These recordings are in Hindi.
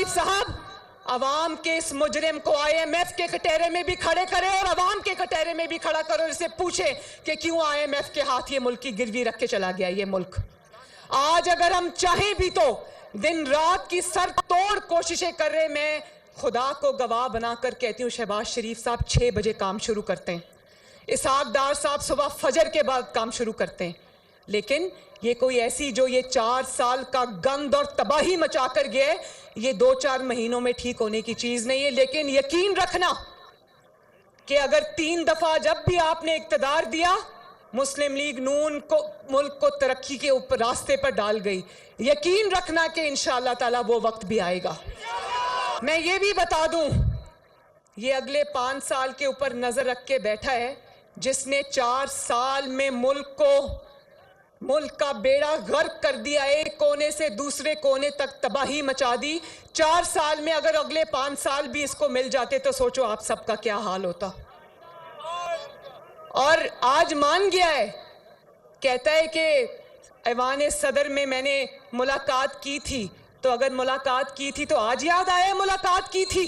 शरीफ साहब अवाम के इस मुजरिम को IMF के कटहरे में भी खड़े करे और अवाम के कटहरे में भी खड़ा करो, इसे पूछे कि क्यों IMF के हाथ ये मुल्क की गिरवी रख के चला गया। ये मुल्क आज अगर हम चाहें भी तो दिन रात की सर तोड़ कोशिशें कर रहे। मैं खुदा को गवाह बनाकर कहती हूँ, शहबाज शरीफ साहब 6 बजे काम शुरू करते हैं, इसहाक डार साहब सुबह फजर के बाद काम शुरू करते हैं, लेकिन ये कोई ऐसी जो ये 4 साल का गंद और तबाही मचा कर गया, ये 2-4 महीनों में ठीक होने की चीज नहीं है। लेकिन यकीन रखना कि अगर 3 दफा जब भी आपने इक्तदार दिया, मुस्लिम लीग नून को मुल्क को तरक्की के ऊपर रास्ते पर डाल गई। यकीन रखना कि इंशाअल्लाह ताला वो वक्त भी आएगा। मैं ये भी बता दूं, ये अगले 5 साल के ऊपर नजर रख के बैठा है, जिसने 4 साल में मुल्क का बेड़ा गर्क कर दिया, एक कोने से दूसरे कोने तक तबाही मचा दी। 4 साल में अगर अगले 5 साल भी इसको मिल जाते तो सोचो आप सबका क्या हाल होता। और आज मान गया है, कहता है कि ऐवान सदर में मैंने मुलाकात की थी, तो अगर मुलाकात की थी तो आज याद आया मुलाकात की थी।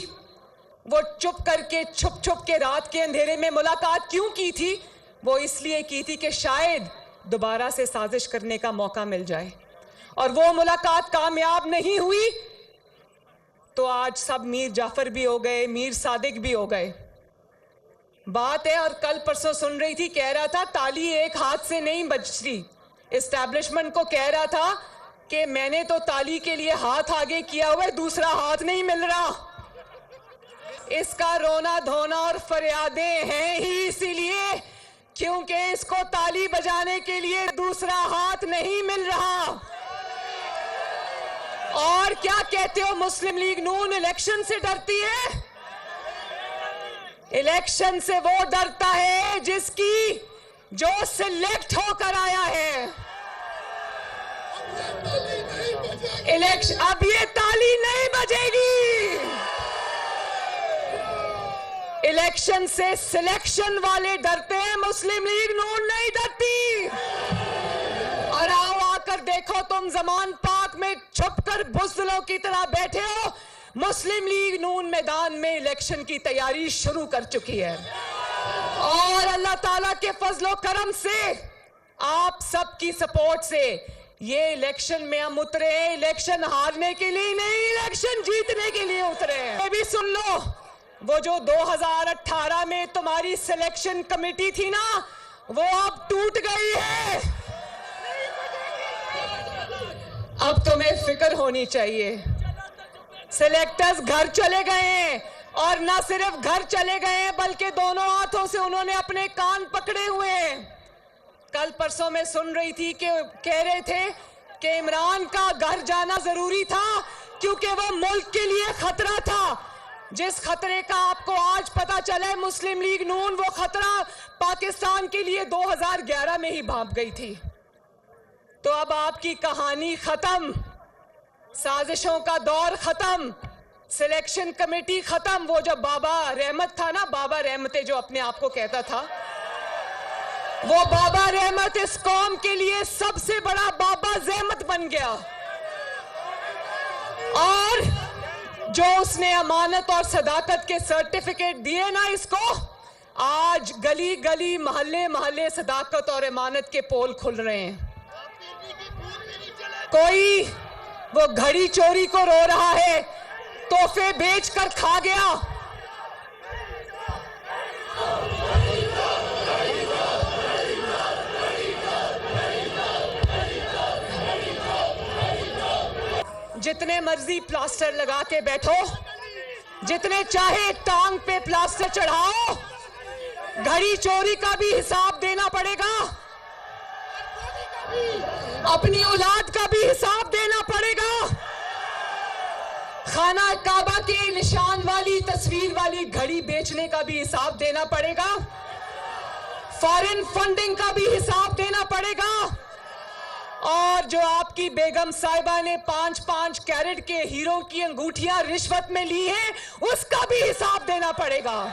वो चुप करके छुप के रात के अंधेरे में मुलाकात क्यों की थी? वो इसलिए की थी कि शायद दोबारा से साजिश करने का मौका मिल जाए, और वो मुलाकात कामयाब नहीं हुई तो आज सब मीर जाफर भी हो गए, मीर सादिक भी हो गए। बात है, और कल परसों सुन रही थी, कह रहा था ताली एक हाथ से नहीं बजती। एस्टैब्लिशमेंट को कह रहा था कि मैंने तो ताली के लिए हाथ आगे किया हुआ है, दूसरा हाथ नहीं मिल रहा। इसका रोना धोना और फरियादें हैं ही इसीलिए क्योंकि इसको ताली बजाने के लिए दूसरा हाथ नहीं मिल रहा। और क्या कहते हो, मुस्लिम लीग नून इलेक्शन से डरती है? इलेक्शन से वो डरता है जो सिलेक्ट होकर आया है। इलेक्शन, अब ये ताली नहीं बजेगी। इलेक्शन से सिलेक्शन वाले डरते हैं, मुस्लिम लीग नून नहीं डरती। और आओ आकर देखो, तुम जमान पाक में छुपकर बुज़दिलों की तरह बैठे हो, मुस्लिम लीग नून मैदान में इलेक्शन की तैयारी शुरू कर चुकी है। और अल्लाह ताला के फजलो करम से, आप सबकी सपोर्ट से ये इलेक्शन में हम उतरे हैं। इलेक्शन हारने के लिए नहीं, इलेक्शन जीतने के लिए उतरे हैं। ये भी सुन लो, वो जो 2018 में तुम्हारी सिलेक्शन कमेटी थी ना, वो अब टूट गई है। अब तुम्हें फिक्र होनी चाहिए। सिलेक्टर्स घर चले गए हैं, और ना सिर्फ घर चले गए हैं बल्कि दोनों हाथों से उन्होंने अपने कान पकड़े हुए हैं। कल परसों में सुन रही थी कि कह रहे थे कि इमरान का घर जाना जरूरी था क्योंकि वो मुल्क के लिए खतरा था। जिस खतरे का आपको आज पता चला है, मुस्लिम लीग नून, वो खतरा पाकिस्तान के लिए 2011 में ही भाप गई थी। तो अब आपकी कहानी खत्म, साजिशों का दौर खत्म, सिलेक्शन कमेटी खत्म। वो जो बाबा रहमत था ना, बाबा रहमते जो अपने आप को कहता था, वो बाबा रहमत इस कौम के लिए सबसे बड़ा बाबा ज़हमत बन गया। और जो उसने अमानत और सदाकत के सर्टिफिकेट दिए ना इसको, आज गली गली मोहल्ले मोहल्ले सदाकत और अमानत के पोल खुल रहे हैं। कोई वो घड़ी चोरी को रो रहा है, तोहफे बेचकर खा गया। जितने मर्जी प्लास्टर लगा के बैठो, जितने चाहे टांग पे प्लास्टर चढ़ाओ, घड़ी चोरी का भी हिसाब देना पड़ेगा, अपनी औलाद का भी हिसाब देना पड़ेगा, खाना काबा के निशान वाली तस्वीर वाली घड़ी बेचने का भी हिसाब देना पड़ेगा, फॉरेन फंडिंग का भी हिसाब देना पड़ेगा, और जो आपकी बेगम साहिबा ने 5-5 कैरेट के हीरो की अंगूठियां रिश्वत में ली हैं, उसका भी हिसाब देना पड़ेगा।